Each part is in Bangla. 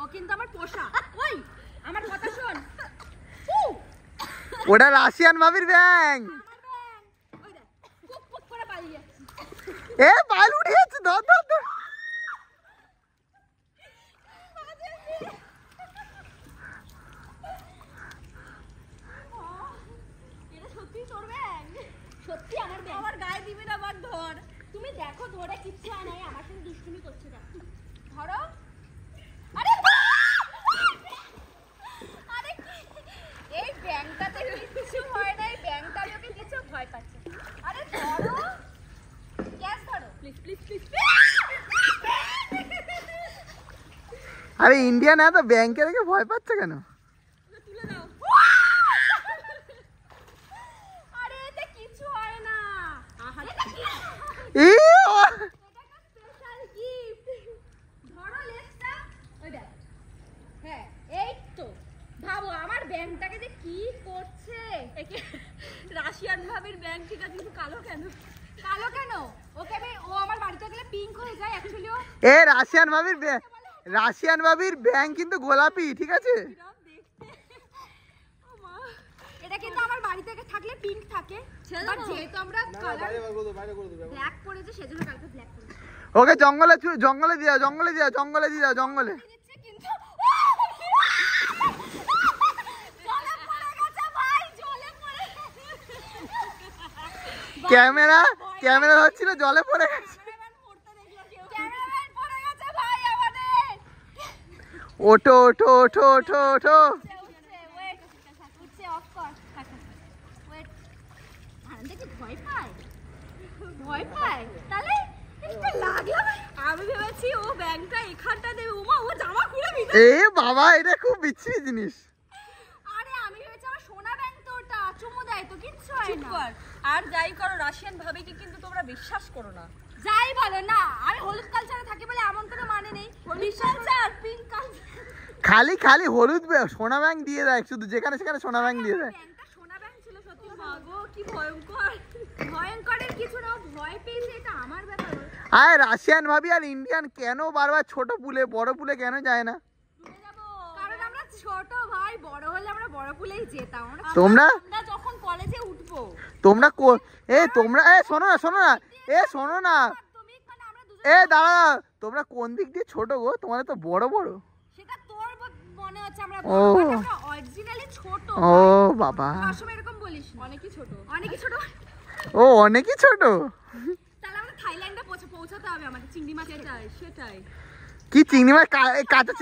ও কিন্তু আমার পোষা। ওই আমার কথা শোন। ওটা রাশিয়ান ভাবির ব্যাং। ওই দেখ পুক পুক করে পালিয়ে যাচ্ছে। এ পাল উঠে যাচ্ছে, ধর ধর ধর। এটা সত্যি তোর ব্যাং? সত্যি আমার ব্যাং। আমার গায়ে দিবি না, বাদ ধর। তুমি দেখো ধরে কিচ্ছু হয় নাই, আমার সঙ্গে দুষ্টুমি করছে। ধরো। আরে আরে এই ব্যাংটাতে কিছু হয় নাই, ব্যাংটা লোকে কিছু ভয় পাচ্ছে। আরে ধরো, গ্যাস ধরো প্লিজ প্লিজ প্লিজ। আরে ইন্ডিয়ান এত ব্যাংকে রেখে ভয় পাচ্ছে কেন? তুলে দাও। আরে এতে কিছু হয় না। এটা কি? ই এটা একটা স্পেশাল গিফট। ধরো লেসটা। ওই দেখ। হ্যাঁ এই তো ভাবো আমার ব্যাংকটাকে যে কি করছে। একে রাশিয়ান ভাবির ব্যাংক, ঠিক আছে, কিন্তু কালো কেন? কালো কেন? ওকে ও আমার বাড়িতে গেলে পিঙ্ক হয়ে যায় অ্যাকচুয়ালি। ও এ রাশিয়ান ভাবির ব্যাং কিন্তু গোলাপি, ঠিক আছে? এটা কিন্তু আমার বাড়ি থেকে থাকলে পিঙ্ক থাকে, বাট যেহেতু আমরা কালার ব্ল্যাক করেছে সেজন্য কালকে ব্ল্যাক করেছে। ওকে জঙ্গলে দিয়ে দাও। জঙ্গলে দিচ্ছে কিন্তু জলে পড়ে গেছে ভাই, জলে পড়ে গেছে। ক্যামেরা হচ্ছিল, জলে পড়ে গেছে। ক্যামেরাম্যান পড়তে দেখলো কেউ। ক্যামেরাম্যান পড়ে গেছে ভাই আমাদের। ওঠো। উঠছে অফ কর। ওয়েট। আনন্দে কি ভয় পায়? তাহলে এটা লাগলো। আমি ভেবেছি ও ব্যাংকটা এখানটা দেবে। ওমা ও জামা খুলে ভিতরে। এ বাবা, এটা খুব বিচ্ছিরি জিনিস। আরে আমি ভেবেছি আমার সোনা ব্যাংক তো, ওটা চুমু দেয় তো কিচ্ছু হয় চুপ না। কর। আর যাই করো, রাশিয়ান ভাবিকে কিন্তু তোমরা বিশ্বাস করো না। যাই বলো না, আমি হলুদ কালচারে থাকি বলে এমন কোনো মানে নেই। হলুদ কালচার, পিঙ্ক কালচার, খালি হলুদ সোনা ব্যাং দিয়ে দেয়, শুধু যেখানে সেখানে সোনা ব্যাং দিয়ে দেয়। ব্যাংকটা সোনা ব্যাংক ছিল সত্যি। মাগো কি ভয়ঙ্কর। ভয়ঙ্করের কিছু না, ও ভয় পেয়েছে, এটা আমার ব্যাপার। আর রাশিয়ান ভাবি আর ইন্ডিয়ান কেন বারবার ছোট পুলে বড় পুলে কেন যায় না? কারণ আমরা ছোট ভাই, বড় হলে আমরা বড় পুলেই যেতাম। তোমরা যখন কলেজে উঠবো তোমরা শোনো না তুমি মানে আমরা দুজন। দাঁড়া, তোমরা কোন দিক দিয়ে ছোট গো? তোমাদের তো বড়। সেটা তোর মনে হচ্ছে আমরা ও। বড়, বাট আমরা অরিজিনালি ছোট। ও বাবা, সবসময় এরকম বলিস। অনেকই ছোট। ও অনেকই ছোট। তাহলে আমরা থাইল্যান্ডে পৌঁছাতে হবে আমাদের। চিংড়ি মাছ, সেটাই। কি চিংড়ি মাছ? কাঁচা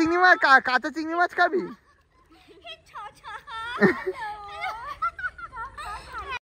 চিংড়ি মাছ খাবি?